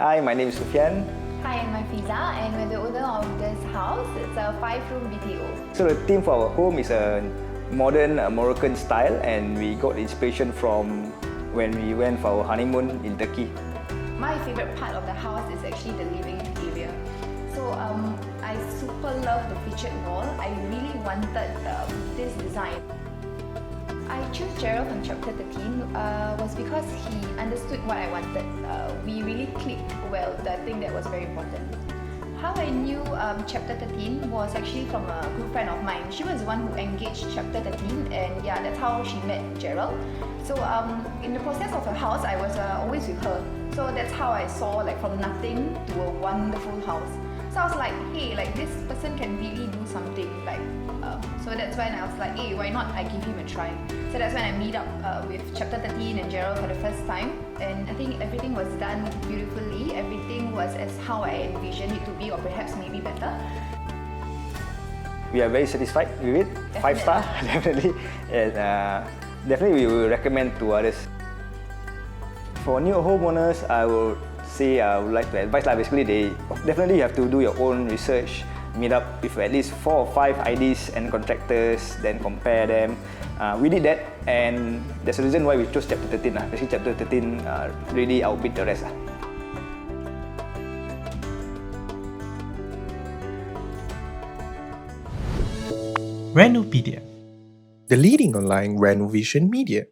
Hi, my name is Sufyan. Hi, I'm Fiza and we're the owner of this house. It's a 5-room BTO. So the theme for our home is a modern Moroccan style, and we got inspiration from when we went for our honeymoon in Turkey. My favorite part of the house is actually the living area. So I super love the featured wall. I really wanted this design. I chose Gerald from chapter 13 was because he understood what I wanted. We really clicked well. I think that was very important. How I knew chapter 13 was actually from a good friend of mine. She was the one who engaged chapter 13, and yeah, that's how she met Gerald. So in the process of her house, I was always with her. So that's how I saw from nothing to a wonderful house. So I was like, hey, this person can really do something. So that's when I was like, hey, why not I give him a try. So that's when I meet up with chapter 13 and Gerald for the first time. And I think everything was done beautifully. Everything was as how I envisioned it to be, or perhaps maybe better. We are very satisfied with it. Definitely. 5 star, definitely. And definitely we will recommend to others. For new homeowners, I would say I would like to advise basically they definitely have to do your own research, meet up with at least 4 or 5 IDs and contractors, then compare them. We did that, and there's a reason why we chose chapter 13. Basically chapter 13 really outbid the rest. Renopedia, the leading online renovation media.